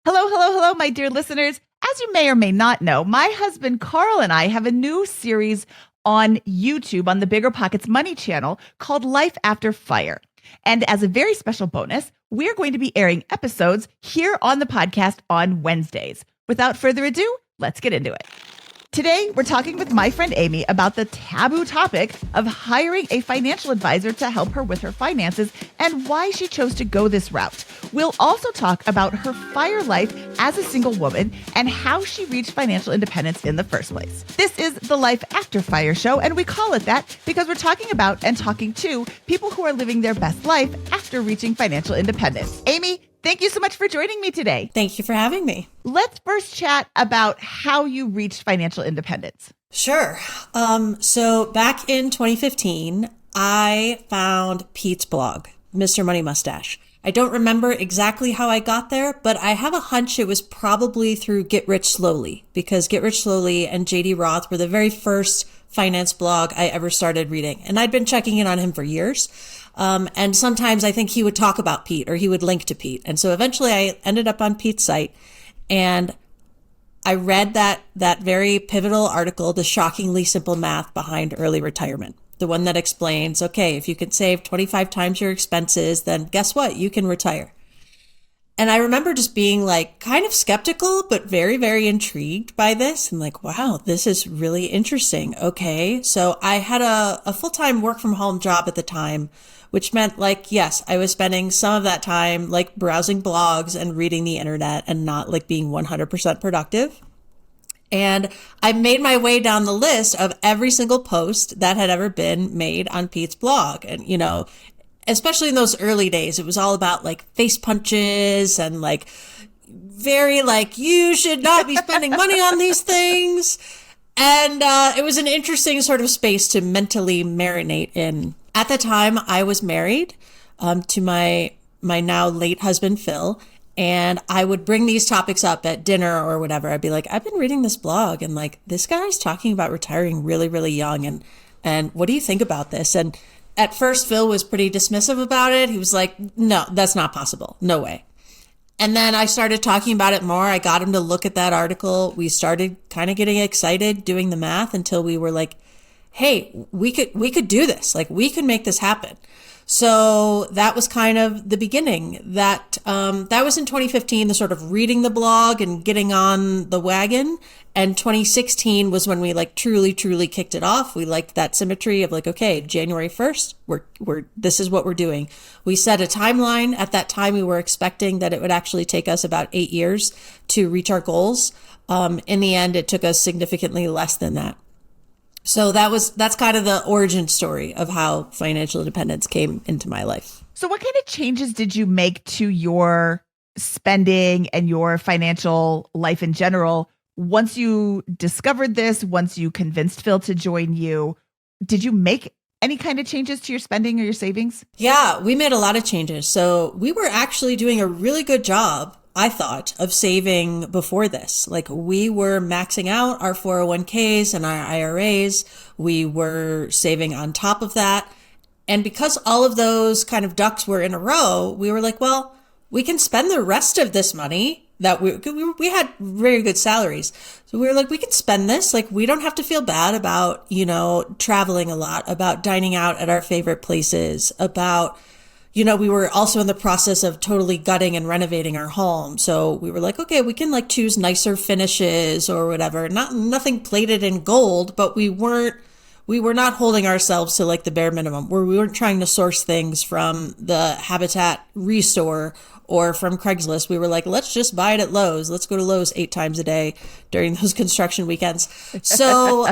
Hello, hello, hello, my dear listeners. As you may or may not know, my husband Carl and I have a new series on YouTube on the BiggerPockets Money channel called Life After Fire. And as a very special bonus, we're going to be airing episodes here on the podcast on Wednesdays. Without further ado, let's get into it. Today, we're talking with my friend Amy about the taboo topic of hiring a financial advisor to help her with her finances and why she chose to go this route. We'll also talk about her fire life as a single woman and how she reached financial independence in the first place. This is the Life After Fire show, and we call it that because we're talking about and talking to people who are living their best life after reaching financial independence. Amy, thank you so much for joining me today. Thank you for having me. Let's first chat about how you reached financial independence. Sure. So back in 2015, I found Pete's blog, Mr. Money Mustache. I don't remember exactly how I got there, but I have a hunch it was probably through Get Rich Slowly, because Get Rich Slowly and JD Roth were the very first finance blog I ever started reading. And I'd been checking in on him for years. And sometimes I think he would talk about Pete or he would link to Pete. And so eventually I ended up on Pete's site and I read that very pivotal article, The Shockingly Simple Math Behind Early Retirement. The one that explains, okay, if you can save 25 times your expenses, then guess what? You can retire. And I remember just being like kind of skeptical, but very, very intrigued by this and like, wow, this is really interesting. Okay. So I had a full-time work from home job at the time, which meant like, yes, I was spending some of that time like browsing blogs and reading the internet and not like being 100% productive. And I made my way down the list of every single post that had ever been made on Pete's blog. And, you know, especially in those early days, it was all about like face punches and like very like, you should not be spending money on these things. And it was an interesting sort of space to mentally marinate in. At the time, I was married to my now late husband, Phil. And I would bring these topics up at dinner or whatever. I'd be like, I've been reading this blog and like, this guy's talking about retiring really, really young. And what do you think about this? And at first, Phil was pretty dismissive about it. He was like, no, that's not possible. No way. And then I started talking about it more. I got him to look at that article. We started kind of getting excited doing the math until we were like, hey, we could do this. Like we could make this happen. So that was kind of the beginning. That was in 2015, the sort of reading the blog and getting on the wagon. And 2016 was when we like truly kicked it off. We liked that symmetry of like, okay, January 1st, this is what we're doing. We set a timeline. At that time, we were expecting that it would actually take us about 8 years to reach our goals. In the end, it took us significantly less than that. So that's kind of the origin story of how financial independence came into my life. So what kind of changes did you make to your spending and your financial life in general once you discovered this, once you convinced Phil to join you? Did you make any kind of changes to your spending or your savings? Yeah, we made a lot of changes. So we were actually doing a really good job, I thought, of saving before this. Like we were maxing out our 401ks and our IRAs. We were saving on top of that. And because all of those kind of ducks were in a row, we were like, well, we can spend the rest of this money that we had very good salaries. So we were like, we can spend this. Like we don't have to feel bad about, you know, traveling a lot, about dining out at our favorite places, about, you know, we were also in the process of totally gutting and renovating our home. So we were like, okay, we can like choose nicer finishes or whatever. Nothing plated in gold, but we were not holding ourselves to like the bare minimum, where we weren't trying to source things from the Habitat Restore or from Craigslist. We were like, let's just buy it at Lowe's. Let's go to Lowe's 8 times a day during those construction weekends. So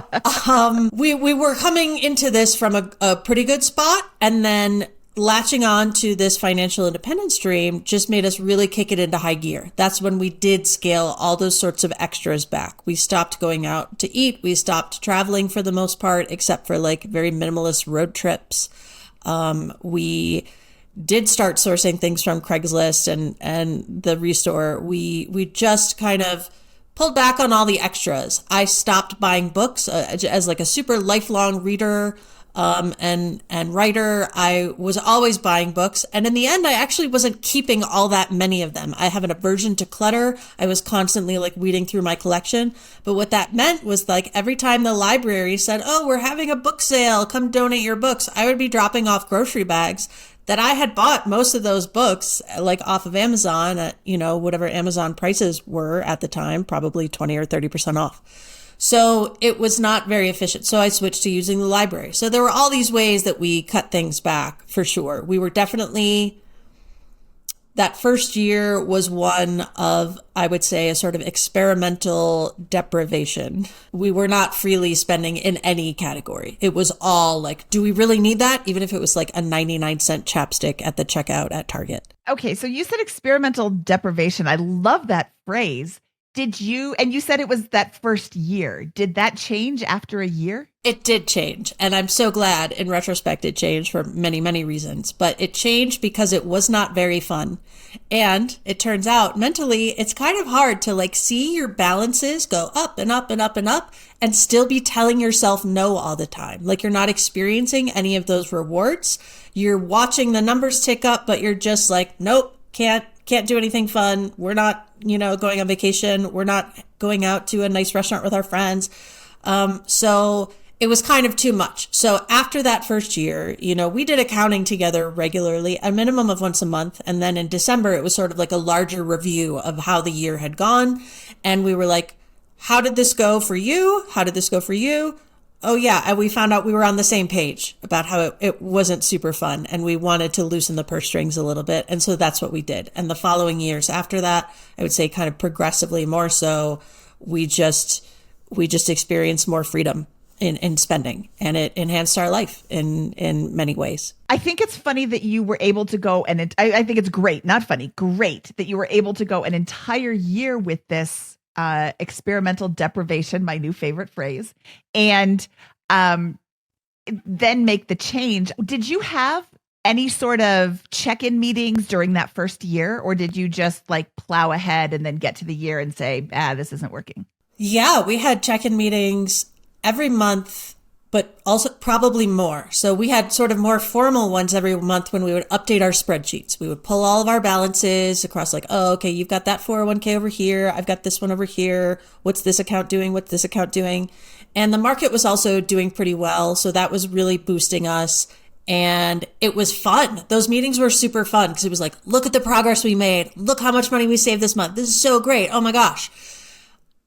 we were coming into this from a pretty good spot, and then latching on to this financial independence dream just made us really kick it into high gear. That's when we did scale all those sorts of extras back. We stopped going out to eat. We stopped traveling for the most part, except for like very minimalist road trips. We did start sourcing things from Craigslist and the Restore. We just kind of pulled back on all the extras. I stopped buying books as like a super lifelong reader. and writer. I was always buying books. And in the end, I actually wasn't keeping all that many of them. I have an aversion to clutter. I was constantly like weeding through my collection. But what that meant was like every time the library said, oh, we're having a book sale, come donate your books, I would be dropping off grocery bags that I had bought most of those books like off of Amazon at, whatever Amazon prices were at the time, probably 20 or 30% off. So it was not very efficient. So I switched to using the library. So there were all these ways that we cut things back for sure. We were definitely, that first year was one of, I would say, a sort of experimental deprivation. We were not freely spending in any category. It was all like, do we really need that? Even if it was like a 99-cent chapstick at the checkout at Target. Okay, so you said experimental deprivation. I love that phrase. And you said it was that first year. Did that change after a year? It did change. And I'm so glad in retrospect it changed for many, many reasons. But it changed because it was not very fun. And it turns out mentally, it's kind of hard to like see your balances go up and up and up and up and still be telling yourself no all the time. Like you're not experiencing any of those rewards. You're watching the numbers tick up, but you're just like, nope, can't do anything fun. We're not, going on vacation. We're not going out to a nice restaurant with our friends. So it was kind of too much. So after that first year, we did accounting together regularly, a minimum of once a month. And then in December, it was sort of like a larger review of how the year had gone. And we were like, how did this go for you? How did this go for you? Oh yeah, and we found out we were on the same page about how it wasn't super fun and we wanted to loosen the purse strings a little bit. And so that's what we did. And the following years after that, I would say kind of progressively more so, we just experienced more freedom in spending, and it enhanced our life in many ways. I think it's funny that you were able to go, and I think it's great, not funny, great that you were able to go an entire year with this experimental deprivation, my new favorite phrase, and then make the change. Did you have any sort of check-in meetings during that first year, or did you just like plow ahead and then get to the year and say, this isn't working? Yeah, we had check-in meetings every month, but also probably more. So we had sort of more formal ones every month when we would update our spreadsheets. We would pull all of our balances across like, oh, okay, you've got that 401k over here. I've got this one over here. What's this account doing? What's this account doing? And the market was also doing pretty well. So that was really boosting us. And it was fun. Those meetings were super fun because it was like, look at the progress we made. Look how much money we saved this month. This is so great. Oh my gosh.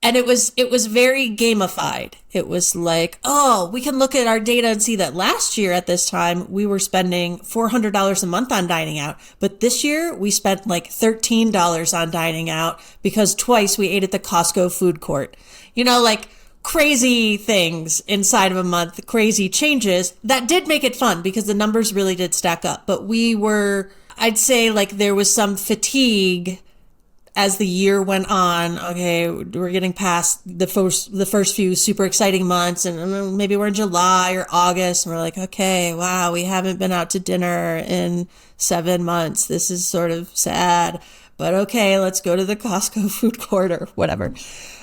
And it was very gamified. It was like, oh, we can look at our data and see that last year at this time, we were spending $400 a month on dining out. But this year we spent like $13 on dining out because twice we ate at the Costco food court. Like crazy things inside of a month, crazy changes that did make it fun because the numbers really did stack up. But I'd say like there was some fatigue as the year went on. Okay, we're getting past the first few super exciting months, and maybe we're in July or August, and we're like, okay, wow, we haven't been out to dinner in 7 months. This is sort of sad, but okay, let's go to the Costco food court or whatever.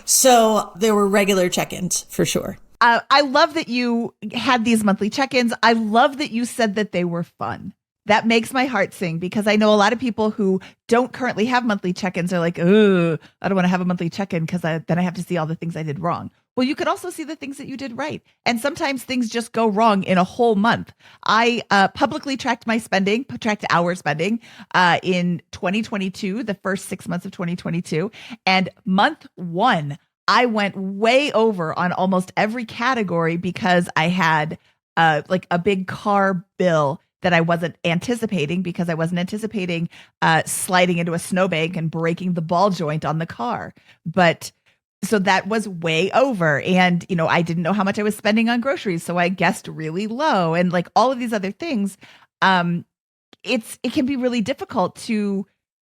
So there were regular check-ins for sure. I love that you had these monthly check-ins. I love that you said that they were fun. That makes my heart sing because I know a lot of people who don't currently have monthly check-ins are like, oh, I don't want to have a monthly check-in because then I have to see all the things I did wrong. Well, you could also see the things that you did right. And sometimes things just go wrong in a whole month. I publicly tracked our spending in 2022, the first 6 months of 2022. And month one, I went way over on almost every category because I had like a big car bill that I wasn't anticipating because I wasn't anticipating sliding into a snowbank and breaking the ball joint on the car. But so that was way over. And, I didn't know how much I was spending on groceries. So I guessed really low and like all of these other things. It can be really difficult to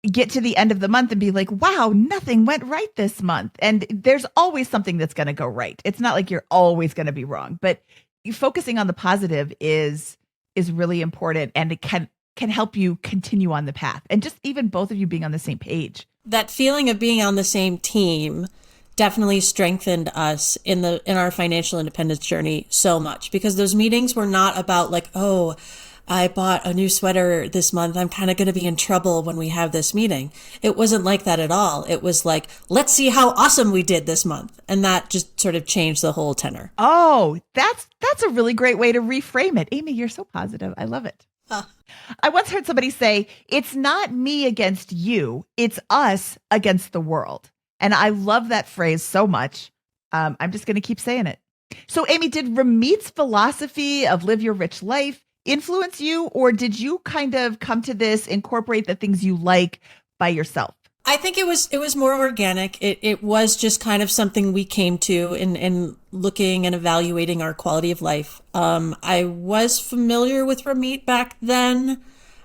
get to the end of the month and be like, wow, nothing went right this month. And there's always something that's going to go right. It's not like you're always going to be wrong, but focusing on the positive is really important, and it can help you continue on the path, and just even both of you being on the same page. That feeling of being on the same team definitely strengthened us in our financial independence journey so much, because those meetings were not about like, oh, I bought a new sweater this month, I'm kind of going to be in trouble when we have this meeting. It wasn't like that at all. It was like, let's see how awesome we did this month. And that just sort of changed the whole tenor. Oh, that's a really great way to reframe it. Amy, you're so positive. I love it. I once heard somebody say, it's not me against you, it's us against the world. And I love that phrase so much. I'm just going to keep saying it. So, Amy, did Ramit's philosophy of live your rich life influence you, or did you kind of come to this, incorporate the things you like by yourself? I think it was more organic. It was just kind of something we came to in looking and evaluating our quality of life. I was familiar with Ramit back then,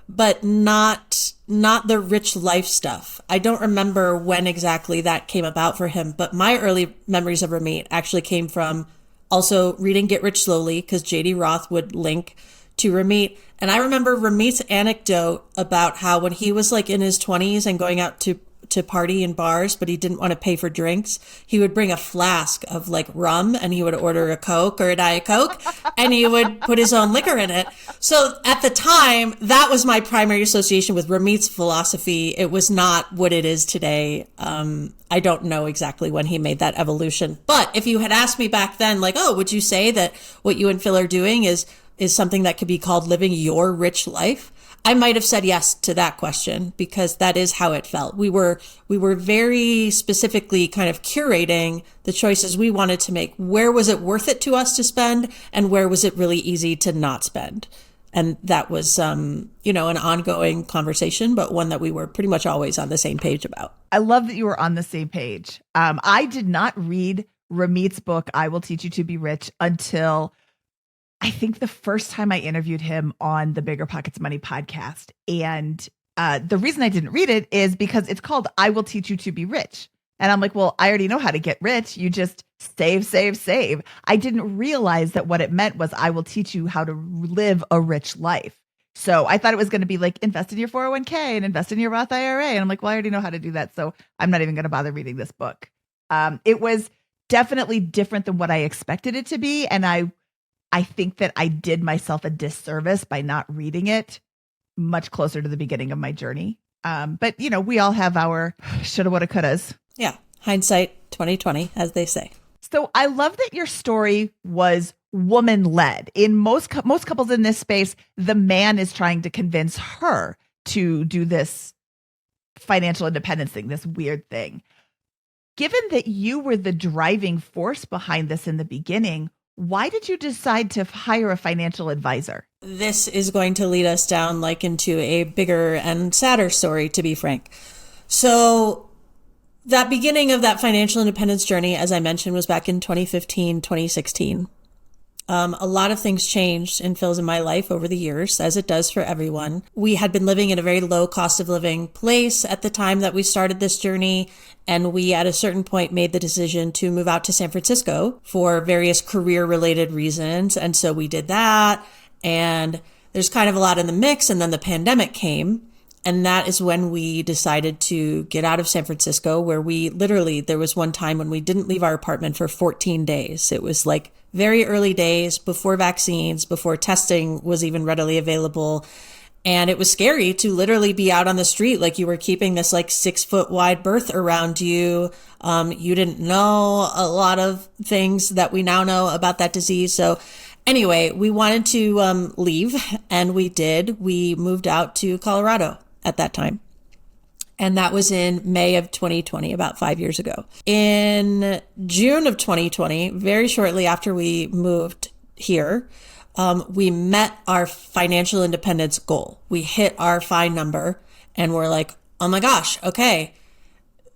but not the rich life stuff. I don't remember when exactly that came about for him, but my early memories of Ramit actually came from also reading Get Rich Slowly, because J.D. Roth would link to Ramit. And I remember Ramit's anecdote about how when he was like in his 20s and going out to party in bars, but he didn't want to pay for drinks, he would bring a flask of like rum and he would order a Coke or a Diet Coke and he would put his own liquor in it. So at the time, that was my primary association with Ramit's philosophy. It was not what it is today. I don't know exactly when he made that evolution. But if you had asked me back then, like, oh, would you say that what you and Phil are doing is something that could be called living your rich life? I might have said yes to that question, because that is how it felt. We were very specifically kind of curating the choices we wanted to make. Where was it worth it to us to spend, and where was it really easy to not spend? And that was, an ongoing conversation, but one that we were pretty much always on the same page about. I love that you were on the same page. I did not read Ramit's book, I Will Teach You to Be Rich, until I think the first time I interviewed him on the BiggerPockets Money podcast. And the reason I didn't read it is because it's called I Will Teach You to Be Rich. And I'm like, well, I already know how to get rich. You just save, save, save. I didn't realize that what it meant was I will teach you how to live a rich life. So I thought it was going to be like invest in your 401k and invest in your Roth IRA. And I'm like, well, I already know how to do that. So I'm not even going to bother reading this book. It was definitely different than what I expected it to be. And I think that I did myself a disservice by not reading it much closer to the beginning of my journey. But, we all have our shoulda, woulda, couldas. Yeah. Hindsight 2020, as they say. So I love that your story was woman-led. In most couples in this space, the man is trying to convince her to do this financial independence thing, this weird thing. Given that you were the driving force behind this in the beginning, why did you decide to hire a financial advisor? This is going to lead us down like into a bigger and sadder story, to be frank. So that beginning of that financial independence journey, as I mentioned, was back in 2015, 2016. A lot of things changed in Phil's and my life over the years, as it does for everyone. We had been living in a very low cost of living place at the time that we started this journey. And we, at a certain point, made the decision to move out to San Francisco for various career-related reasons. And so we did that. And there's kind of a lot in the mix. And then the pandemic came. And that is when we decided to get out of San Francisco, where there was one time when we didn't leave our apartment for 14 days. It was like very early days, before vaccines, before testing was even readily available. And it was scary to literally be out on the street, like you were keeping this like 6-foot wide berth around you. You didn't know a lot of things that we now know about that disease. So anyway, we wanted to leave, and we did. We moved out to Colorado at that time. And that was in May of 2020, about 5 years ago. In June of 2020, very shortly after we moved here, we met our financial independence goal. We hit our FI number, and we're like, oh my gosh, okay,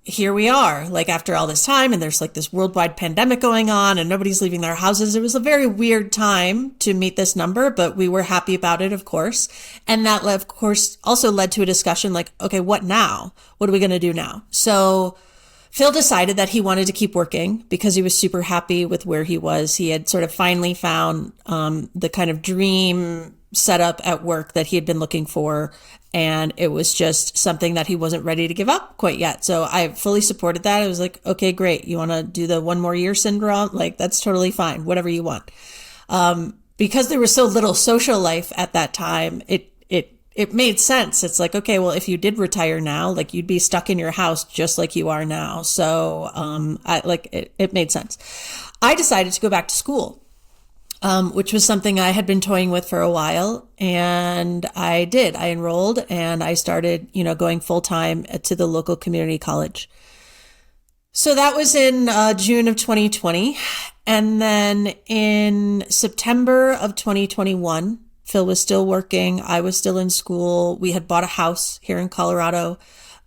here we are, like after all this time, and there's like this worldwide pandemic going on and nobody's leaving their houses. It was a very weird time to meet this number, but we were happy about it, of course. And that, of course, also led to a discussion like, okay, what now? What are we going to do now? So Phil decided that he wanted to keep working because he was super happy with where he was. He had sort of finally found the kind of dream setup at work that he had been looking for. And it was just something that he wasn't ready to give up quite yet. So I fully supported that. I was like, okay, great. You want to do the 1 more year syndrome? Like, that's totally fine. Whatever you want. Because there was so little social life at that time, it made sense. It's like, okay, well, if you did retire now, like you'd be stuck in your house just like you are now. So, it made sense. I decided to go back to school. Which was something I had been toying with for a while. And I did. I enrolled and I started, going full time to the local community college. So that was in June of 2020. And then in September of 2021, Phil was still working. I was still in school. We had bought a house here in Colorado.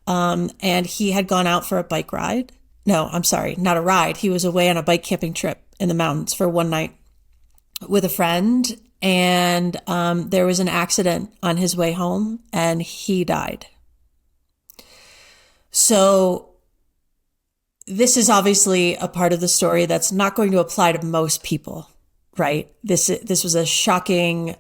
And he had gone out for a bike ride. No, I'm sorry, not a ride. He was away on a bike camping trip in the mountains for one night with a friend, and there was an accident on his way home and he died. So this is obviously a part of the story that's not going to apply to most people, right? This was a shocking,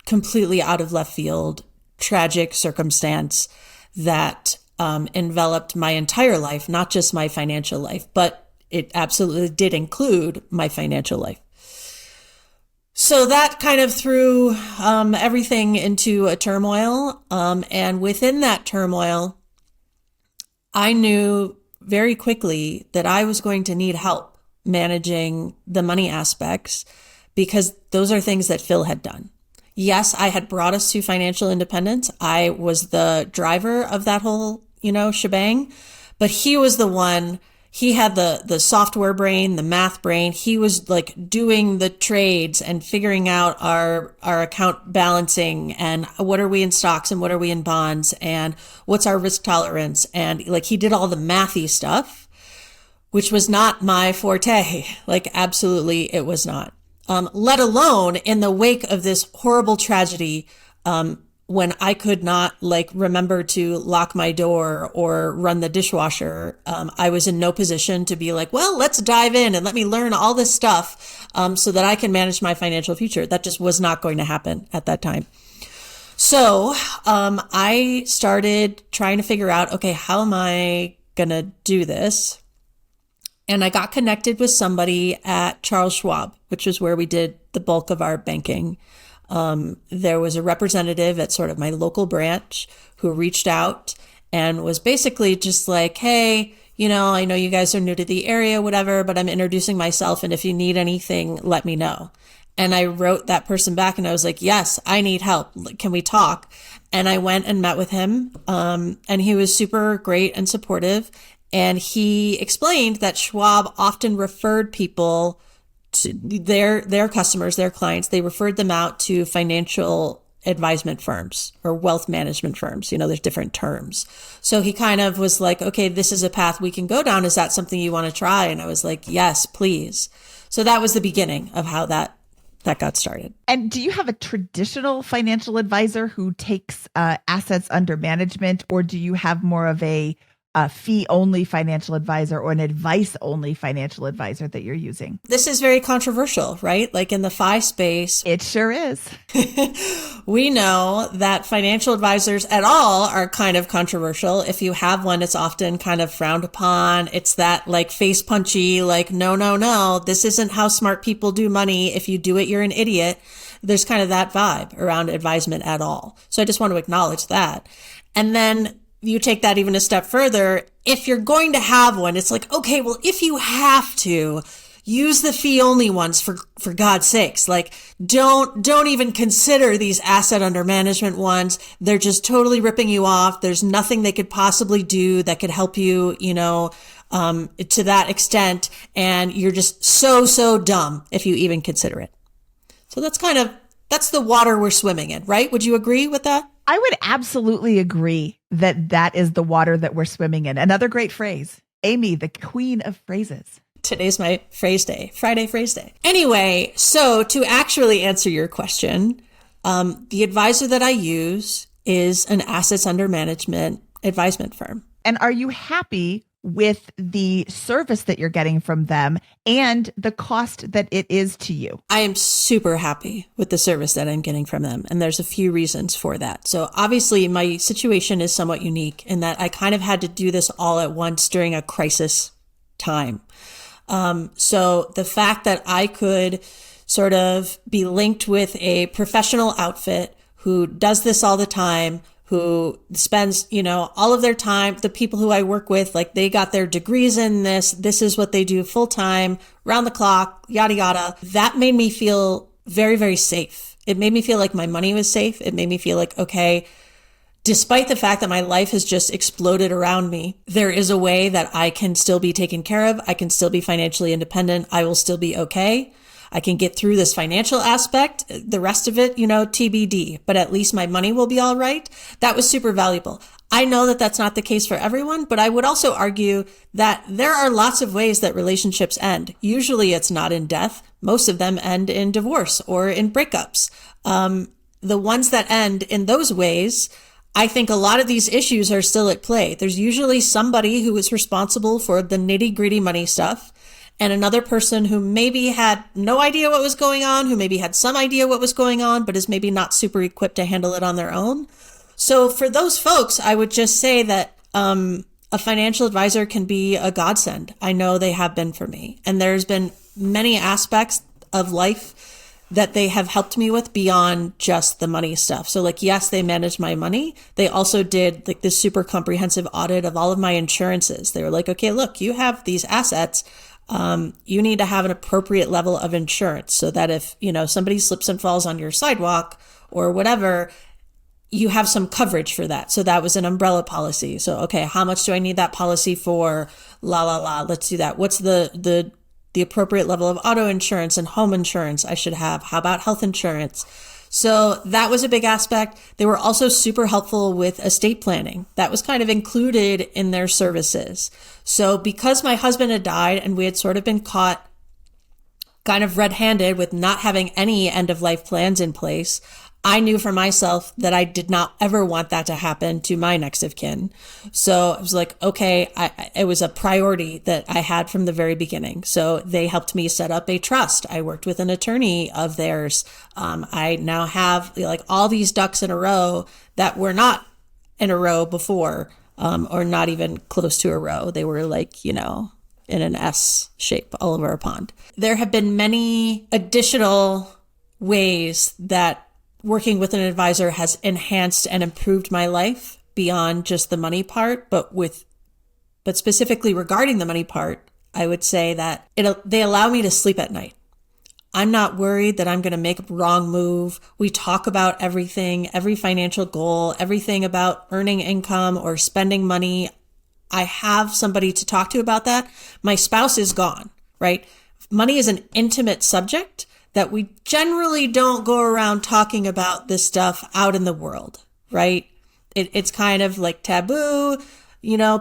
completely out of left field, tragic circumstance that enveloped my entire life, not just my financial life, but it absolutely did include my financial life. So that kind of threw everything into a turmoil. And within that turmoil, I knew very quickly that I was going to need help managing the money aspects because those are things that Phil had done. Yes, I had brought us to financial independence. I was the driver of that whole, shebang, but he was the one. He had the software brain, the math brain. He was like doing the trades and figuring out our account balancing and what are we in stocks and what are we in bonds and what's our risk tolerance. And like he did all the mathy stuff, which was not my forte. Like absolutely it was not. Let alone in the wake of this horrible tragedy, when I could not remember to lock my door or run the dishwasher, I was in no position to be like, well, let's dive in and let me learn all this stuff so that I can manage my financial future. That just was not going to happen at that time. So I started trying to figure out, okay, how am I going to do this? And I got connected with somebody at Charles Schwab, which is where we did the bulk of our banking. There was a representative at sort of my local branch who reached out and was basically just like, hey, I know you guys are new to the area, whatever, but I'm introducing myself. And if you need anything, let me know. And I wrote that person back and I was like, yes, I need help. Can we talk? And I went and met with him. And he was super great and supportive. And he explained that Schwab often referred people to their customers, their clients. They referred them out to financial advisement firms or wealth management firms. There's different terms. So he kind of was like, okay, this is a path we can go down. Is that something you want to try? And I was like, yes, please. So that was the beginning of how that got started. And do you have a traditional financial advisor who takes assets under management, or do you have more of a fee-only financial advisor or an advice-only financial advisor that you're using? This is very controversial, right? Like in the FI space. It sure is. We know that financial advisors at all are kind of controversial. If you have one, it's often kind of frowned upon. It's that face punchy, no, this isn't how smart people do money. If you do it, you're an idiot. There's kind of that vibe around advisement at all. So I just want to acknowledge that. And then you take that even a step further. If you're going to have one, it's like, okay, well, if you have to, use the fee only ones for God's sakes. Don't even consider these asset under management ones. They're just totally ripping you off. There's nothing they could possibly do that could help you, to that extent. And you're just so dumb if you even consider it. So that's the water we're swimming in, right? Would you agree with that? I would absolutely agree that is the water that we're swimming in. Another great phrase. Amy, the queen of phrases. Today's my phrase day, Friday phrase day. Anyway, so to actually answer your question, the advisor that I use is an assets under management advisement firm. And are you happy with the service that you're getting from them and the cost that it is to you? I am super happy with the service that I'm getting from them. And there's a few reasons for that. So obviously my situation is somewhat unique in that I kind of had to do this all at once during a crisis time. So the fact that I could sort of be linked with a professional outfit who does this all the time, who spends, all of their time, the people who I work with, like they got their degrees in this. This is what they do full time, round the clock, yada, yada. That made me feel very, very safe. It made me feel like my money was safe. It made me feel like, okay, despite the fact that my life has just exploded around me, there is a way that I can still be taken care of. I can still be financially independent. I will still be okay. I can get through this financial aspect. The rest of it, TBD, but at least my money will be all right. That was super valuable. I know that that's not the case for everyone, but I would also argue that there are lots of ways that relationships end. Usually it's not in death. Most of them end in divorce or in breakups. The ones that end in those ways, I think a lot of these issues are still at play. There's usually somebody who is responsible for the nitty-gritty money stuff, and another person who maybe had no idea what was going on, who maybe had some idea what was going on, but is maybe not super equipped to handle it on their own. So for those folks, I would just say that a financial advisor can be a godsend. I know they have been for me. And there's been many aspects of life that they have helped me with beyond just the money stuff. So yes, they manage my money. They also did this super comprehensive audit of all of my insurances. They were like, okay, look, you have these assets. You need to have an appropriate level of insurance so that if, somebody slips and falls on your sidewalk or whatever, you have some coverage for that. So that was an umbrella policy. So, okay, how much do I need that policy for? Let's do that. What's the appropriate level of auto insurance and home insurance I should have? How about health insurance? So that was a big aspect. They were also super helpful with estate planning. That was kind of included in their services. So because my husband had died and we had sort of been caught kind of red-handed with not having any end-of-life plans in place, I knew for myself that I did not ever want that to happen to my next of kin. So I was like, okay, it was a priority that I had from the very beginning. So they helped me set up a trust. I worked with an attorney of theirs. I now have all these ducks in a row that were not in a row before, or not even close to a row. They were in an S shape all over a pond. There have been many additional ways that working with an advisor has enhanced and improved my life beyond just the money part, but specifically regarding the money part, I would say that they allow me to sleep at night. I'm not worried that I'm going to make a wrong move. We talk about everything, every financial goal, everything about earning income or spending money. I have somebody to talk to about that. My spouse is gone, right? Money is an intimate subject that we generally don't go around talking about this stuff out in the world, right? It's kind of taboo.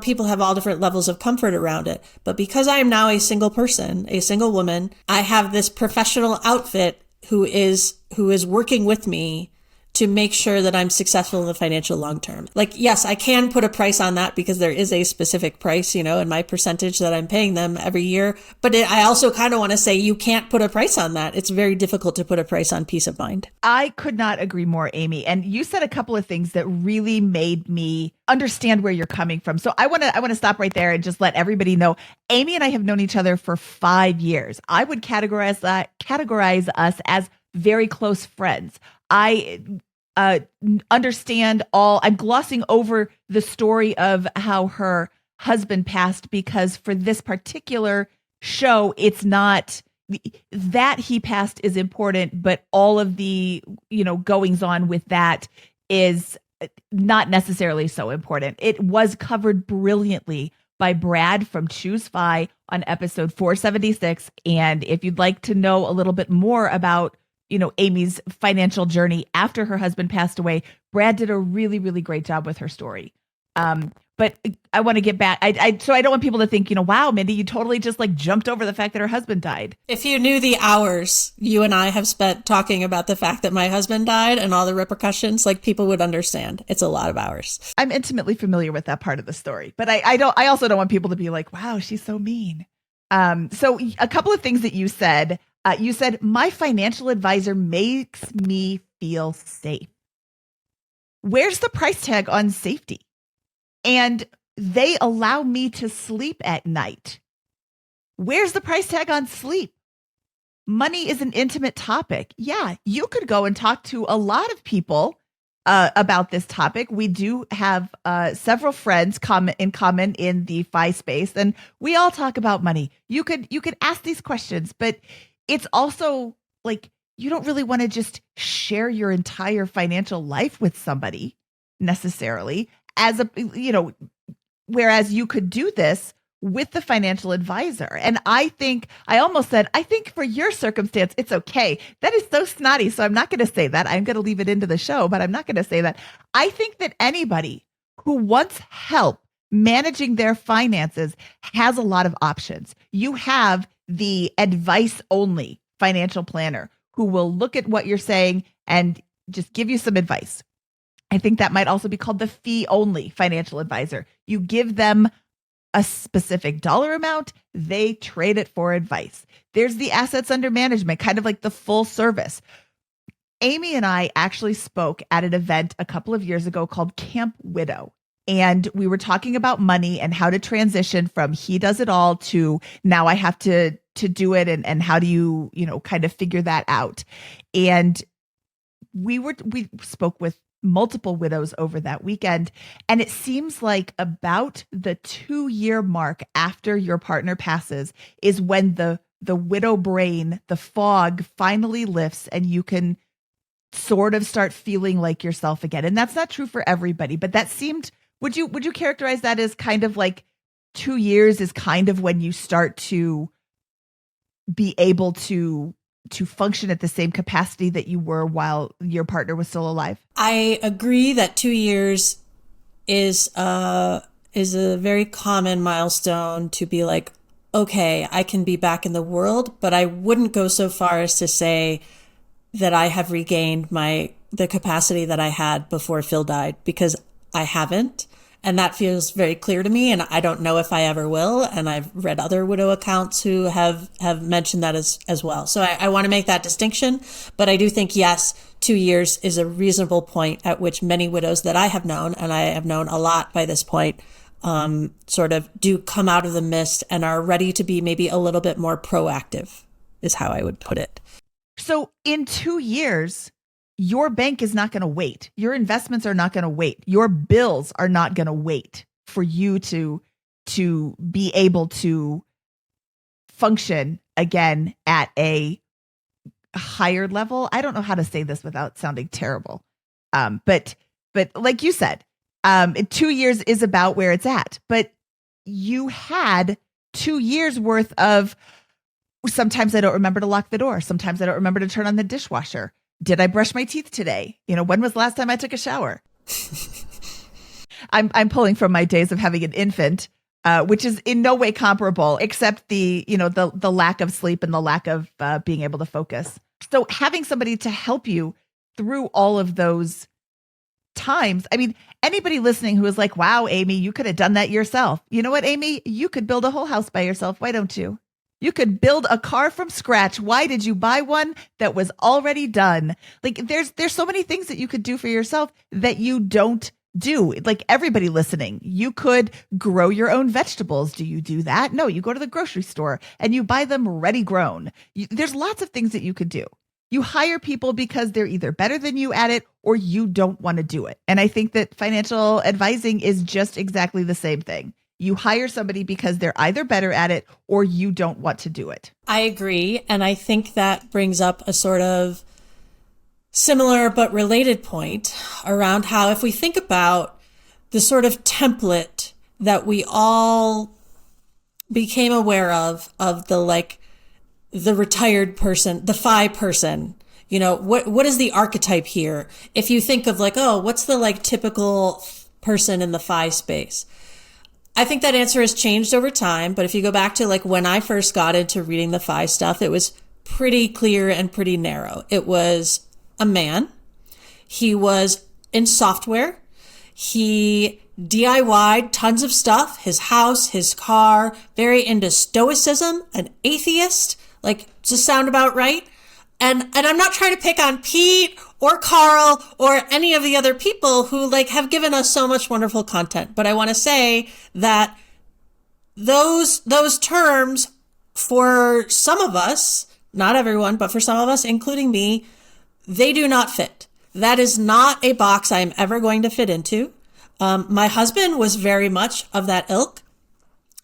People have all different levels of comfort around it. But because I am now a single person, a single woman, I have this professional outfit who is working with me to make sure that I'm successful in the financial long term. Yes, I can put a price on that because there is a specific price, in my percentage that I'm paying them every year. But I also kind of want to say you can't put a price on that. It's very difficult to put a price on peace of mind. I could not agree more, Amy. And you said a couple of things that really made me understand where you're coming from. So I want to stop right there and just let everybody know. Amy and I have known each other for 5 years. I would categorize us as very close friends. I understand I'm glossing over the story of how her husband passed because for this particular show, it's not that he passed is important, but all of the, goings on with that is not necessarily so important. It was covered brilliantly by Brad from Choose Fi on episode 476. And if you'd like to know a little bit more about Amy's financial journey after her husband passed away, Brad did a really, really great job with her story. But I want to get back. So I don't want people to think, wow, Mindy, you totally just like jumped over the fact that her husband died. If you knew the hours you and I have spent talking about the fact that my husband died and all the repercussions, like people would understand. It's a lot of hours. I'm intimately familiar with that part of the story, but I also don't want people to be like, wow, she's so mean. So a couple of things that you said. You said, my financial advisor makes me feel safe. Where's the price tag on safety? And they allow me to sleep at night. Where's the price tag on sleep? Money is an intimate topic. Yeah, you could go and talk to a lot of people about this topic. We do have several friends in common in the FI space, and we all talk about money. You could ask these questions, but it's also like you don't really want to just share your entire financial life with somebody necessarily. Whereas you could do this with the financial advisor. And I think for your circumstance, it's okay. That is so snotty. So I'm not going to say that. I'm going to leave it into the show, but I'm not going to say that. I think that anybody who wants help managing their finances has a lot of options. You have the advice only financial planner who will look at what you're saying and just give you some advice. I think that might also be called the fee-only financial advisor. You give them a specific dollar amount, they trade it for advice. There's the assets under management, kind of like the full service. Amy and I actually spoke at an event a couple of years ago called Camp Widow. And we were talking about money and how to transition from he does it all to now I have to do it. And how do you, kind of figure that out? And we spoke with multiple widows over that weekend. And it seems like about the 2-year mark after your partner passes is when the widow brain, the fog finally lifts and you can sort of start feeling like yourself again. And that's not true for everybody, but that seemed, would you characterize that as kind of like 2 years is kind of when you start to be able to function at the same capacity that you were while your partner was still alive? I agree that 2 years is a very common milestone to be like, okay, I can be back in the world, but I wouldn't go so far as to say that I have regained the capacity that I had before Phil died, because I haven't. And that feels very clear to me. And I don't know if I ever will. And I've read other widow accounts who have mentioned that as well. So I want to make that distinction. But I do think, yes, 2 years is a reasonable point at which many widows that I have known, and I have known a lot by this point, sort of do come out of the mist and are ready to be maybe a little bit more proactive, is how I would put it. So in 2 years, your bank is not going to wait. Your investments are not going to wait. Your bills are not going to wait for you to be able to function again at a higher level. I don't know how to say this without sounding terrible. But like you said, 2 years is about where it's at. But you had 2 years worth of, sometimes I don't remember to lock the door. Sometimes I don't remember to turn on the dishwasher. Did I brush my teeth today? When was the last time I took a shower? I'm pulling from my days of having an infant, which is in no way comparable, except the lack of sleep and the lack of being able to focus. So having somebody to help you through all of those times. I mean, anybody listening who is like, wow, Amy, you could have done that yourself. You know what, Amy? You could build a whole house by yourself. Why don't you? You could build a car from scratch. Why did you buy one that was already done? Like there's so many things that you could do for yourself that you don't do. Like everybody listening, you could grow your own vegetables. Do you do that? No, you go to the grocery store and you buy them ready grown. There's lots of things that you could do. You hire people because they're either better than you at it or you don't want to do it. And I think that financial advising is just exactly the same thing. You hire somebody because they're either better at it or you don't want to do it. I agree. And I think that brings up a sort of similar but related point around how, if we think about the sort of template that we all became aware of the retired person, the FI person, what is the archetype here? If you think of what's the typical person in the FI space? I think that answer has changed over time. But if you go back to like when I first got into reading the FI stuff, it was pretty clear and pretty narrow. It was a man. He was in software. He DIY'd tons of stuff, his house, his car, very into stoicism, an atheist, like, does this sound about right? And I'm not trying to pick on Pete or Carl or any of the other people who like have given us so much wonderful content. But I want to say that those terms for some of us, not everyone, but for some of us, including me, they do not fit. That is not a box I am ever going to fit into. My husband was very much of that ilk.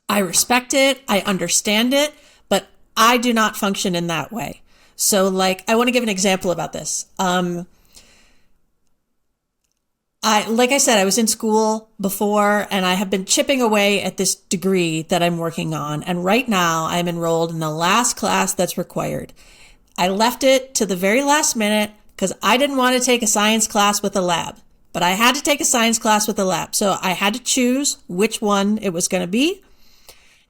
I respect it. I understand it, but I do not function in that way. So like, I want to give an example about this. Like I said, I was in school before and I have been chipping away at this degree that I'm working on. And right now I'm enrolled in the last class that's required. I left it to the very last minute because I didn't want to take a science class with a lab, but I had to take a science class with a lab. So I had to choose which one it was going to be.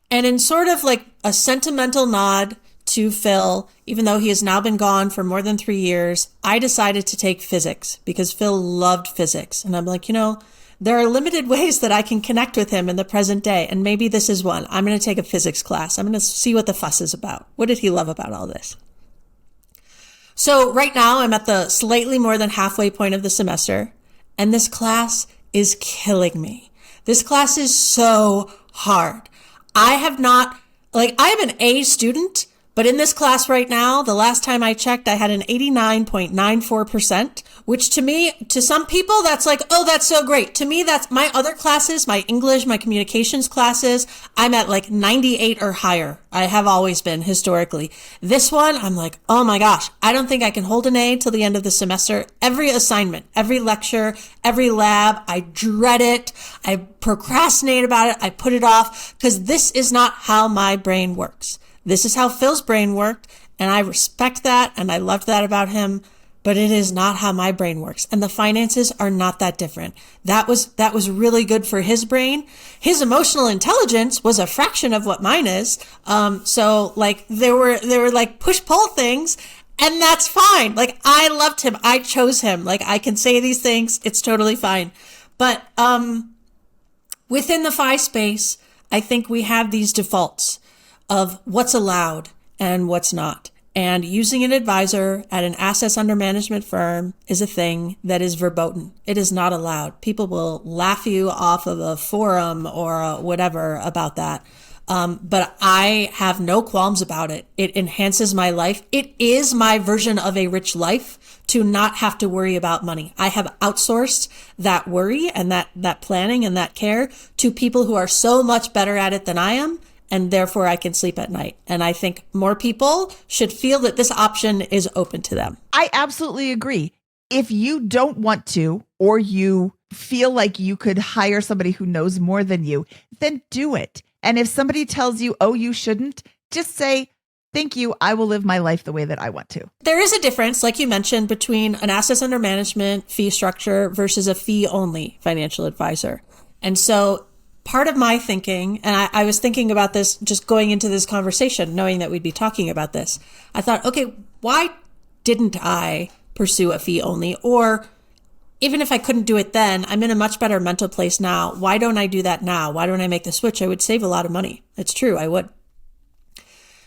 And in sort of like a sentimental nod to Phil, even though he has now been gone for more than 3 years, I decided to take physics because Phil loved physics. And I'm like, there are limited ways that I can connect with him in the present day. And maybe this is one. I'm going to take a physics class. I'm going to see what the fuss is about. What did he love about all this? So right now I'm at the slightly more than halfway point of the semester. And this class is killing me. This class is so hard. I am an A student. But in this class right now, the last time I checked, I had an 89.94%, which to some people, that's like, oh, that's so great. To me, that's my other classes, my English, my communications classes, I'm at like 98 or higher. I have always been historically. This one, I'm like, oh my gosh, I don't think I can hold an A till the end of the semester. Every assignment, every lecture, every lab, I dread it. I procrastinate about it. I put it off because this is not how my brain works. This is how Phil's brain worked, and I respect that, and I loved that about him, but it is not how my brain works. And the finances are not that different. That was really good for his brain. His emotional intelligence was a fraction of what mine is. So like there were like push-pull things, and that's fine. Like I loved him. I chose him. Like I can say these things. It's totally fine. But within the FI space, I think we have these defaults of what's allowed and what's not. And using an advisor at an assets under management firm is a thing that is verboten. It is not allowed. People will laugh you off of a forum or whatever about that. But I have no qualms about it. It enhances my life. It is my version of a rich life to not have to worry about money. I have outsourced that worry and that planning and that care to people who are so much better at it than I am. And therefore I can sleep at night. And I think more people should feel that this option is open to them. I absolutely agree. If you don't want to, or you feel like you could hire somebody who knows more than you, then do it. And if somebody tells you, oh, you shouldn't, just say, thank you. I will live my life the way that I want to. There is a difference, like you mentioned, between an assets under management fee structure versus a fee only financial advisor. And so part of my thinking, and I was thinking about this just going into this conversation, knowing that we'd be talking about this, I thought, okay, why didn't I pursue a fee only? Or even if I couldn't do it then, I'm in a much better mental place now. Why don't I do that now? Why don't I make the switch? I would save a lot of money. It's true, I would.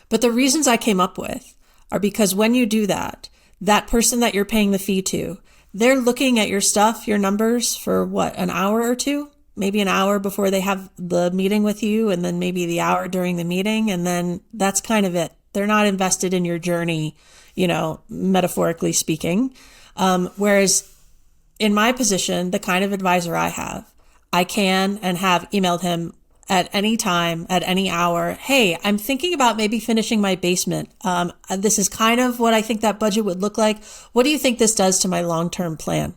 But the reasons I came up with are because when you do that, that person that you're paying the fee to, they're looking at your stuff, your numbers for what, an hour or two? Maybe an hour before they have the meeting with you, and then maybe the hour during the meeting. And then that's kind of it. They're not invested in your journey, metaphorically speaking. Whereas in my position, the kind of advisor I have, I can and have emailed him at any time, at any hour. Hey, I'm thinking about maybe finishing my basement. This is kind of what I think that budget would look like. What do you think this does to my long-term plan?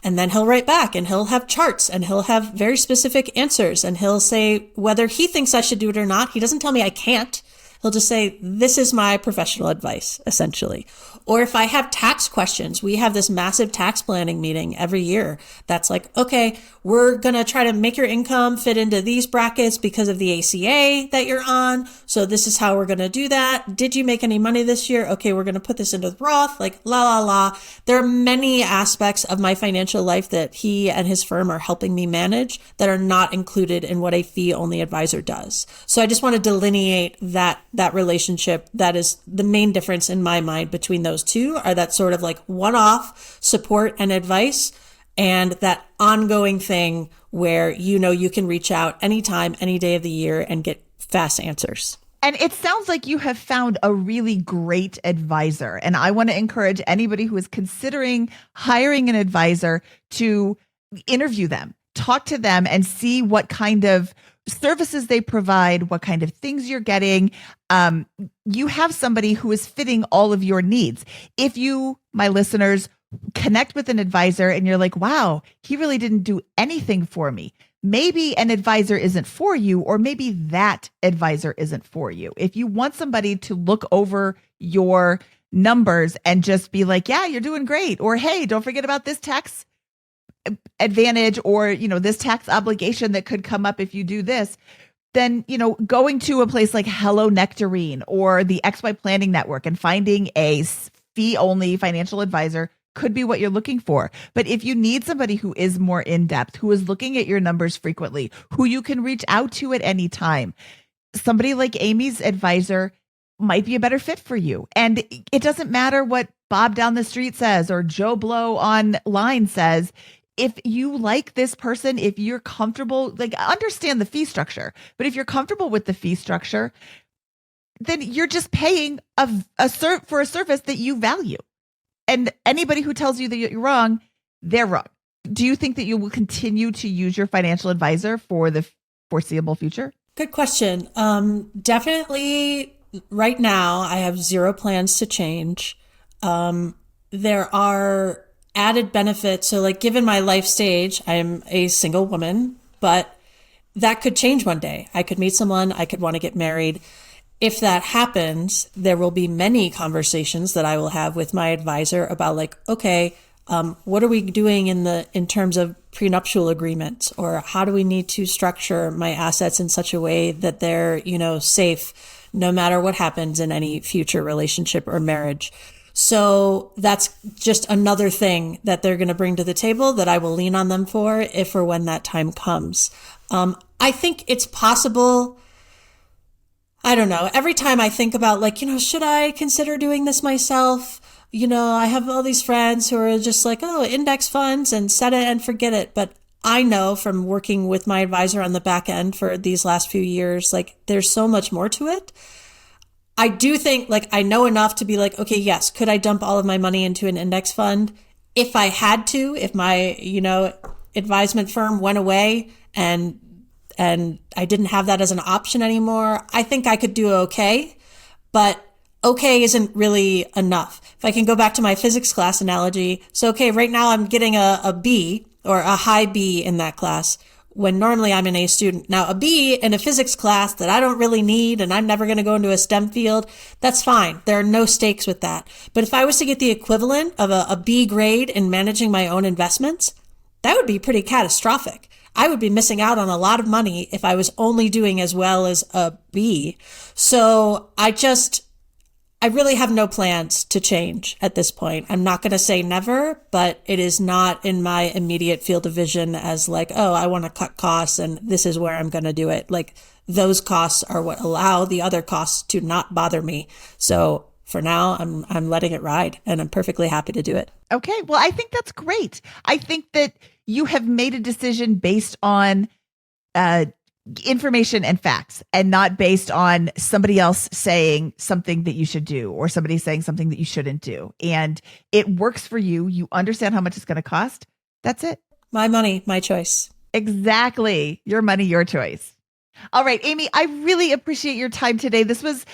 And then he'll write back and he'll have charts and he'll have very specific answers and he'll say whether he thinks I should do it or not. He doesn't tell me I can't. He'll just say, this is my professional advice, essentially. Or if I have tax questions, we have this massive tax planning meeting every year. That's like, okay, we're going to try to make your income fit into these brackets because of the ACA that you're on. So this is how we're going to do that. Did you make any money this year? Okay, we're going to put this into Roth, like la, la, la. There are many aspects of my financial life that he and his firm are helping me manage that are not included in what a fee-only advisor does. So I just want to delineate that relationship. That is the main difference in my mind between those two, are that sort of like one-off support and advice, and that ongoing thing where you can reach out anytime, any day of the year and get fast answers. And it sounds like you have found a really great advisor. And I want to encourage anybody who is considering hiring an advisor to interview them, talk to them, and see what kind of services they provide, what kind of things you're getting. You have somebody who is fitting all of your needs. If you, my listeners, connect with an advisor and you're like, wow, he really didn't do anything for me, maybe an advisor isn't for you, or maybe that advisor isn't for you. If you want somebody to look over your numbers and just be like, yeah, you're doing great, or hey, don't forget about this tax advantage, or this tax obligation that could come up if you do this, then going to a place like Hello Nectarine or the XY Planning Network and finding a fee-only financial advisor could be what you're looking for. But if you need somebody who is more in-depth, who is looking at your numbers frequently, who you can reach out to at any time, somebody like Amy's advisor might be a better fit for you. And it doesn't matter what Bob down the street says or Joe Blow online says. If you like this person, if you're comfortable, understand the fee structure, but if you're comfortable with the fee structure, then you're just paying for a service that you value. And anybody who tells you that you're wrong, they're wrong. Do you think that you will continue to use your financial advisor for the foreseeable future? Good question. Definitely right now, I have zero plans to change. There are added benefits. So given my life stage, I'm a single woman, but that could change one day. I could meet someone, I could want to get married. If that happens, there will be many conversations that I will have with my advisor about okay, what are we doing in terms of prenuptial agreements, or how do we need to structure my assets in such a way that they're, safe no matter what happens in any future relationship or marriage. So that's just another thing that they're going to bring to the table that I will lean on them for if or when that time comes. I think it's possible. I don't know. Every time I think about should I consider doing this myself? I have all these friends who are just oh, index funds and set it and forget it. But I know from working with my advisor on the back end for these last few years, there's so much more to it. I do think I know enough to be okay, yes, could I dump all of my money into an index fund? If I had to, if my, advisement firm went away and I didn't have that as an option anymore, I think I could do okay, but okay isn't really enough. If I can go back to my physics class analogy, so okay, right now I'm getting a B or a high B in that class, when normally I'm an A student. Now, a B in a physics class that I don't really need and I'm never going to go into a STEM field, that's fine. There are no stakes with that. But if I was to get the equivalent of a B grade in managing my own investments, that would be pretty catastrophic. I would be missing out on a lot of money if I was only doing as well as a B. So I really have no plans to change at this point. I'm not going to say never, but it is not in my immediate field of vision as oh, I want to cut costs and this is where I'm going to do it. Those costs are what allow the other costs to not bother me. So for now, I'm letting it ride and I'm perfectly happy to do it. Okay. Well, I think that's great. I think that you have made a decision based on information and facts, and not based on somebody else saying something that you should do or somebody saying something that you shouldn't do. And it works for you. You understand how much it's going to cost. That's it. My money, my choice. Exactly. Your money, your choice. All right, Amy, I really appreciate your time today. This was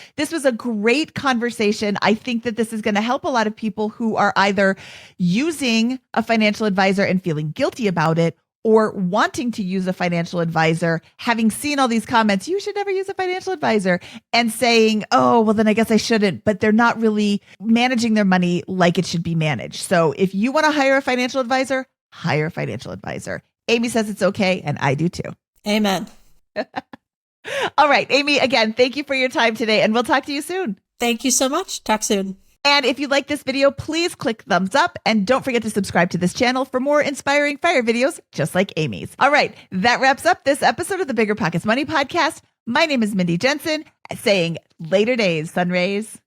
a great conversation. I think that this is going to help a lot of people who are either using a financial advisor and feeling guilty about it, or wanting to use a financial advisor, having seen all these comments, you should never use a financial advisor, and saying, oh, well, then I guess I shouldn't, but they're not really managing their money like it should be managed. So if you want to hire a financial advisor, hire a financial advisor. Amy says it's okay, and I do too. Amen. All right, Amy, again, thank you for your time today, and we'll talk to you soon. Thank you so much. Talk soon. And if you like this video, please click thumbs up and don't forget to subscribe to this channel for more inspiring fire videos just like Amy's. All right, that wraps up this episode of the BiggerPockets Money Podcast. My name is Mindy Jensen, saying later days, Sunrays.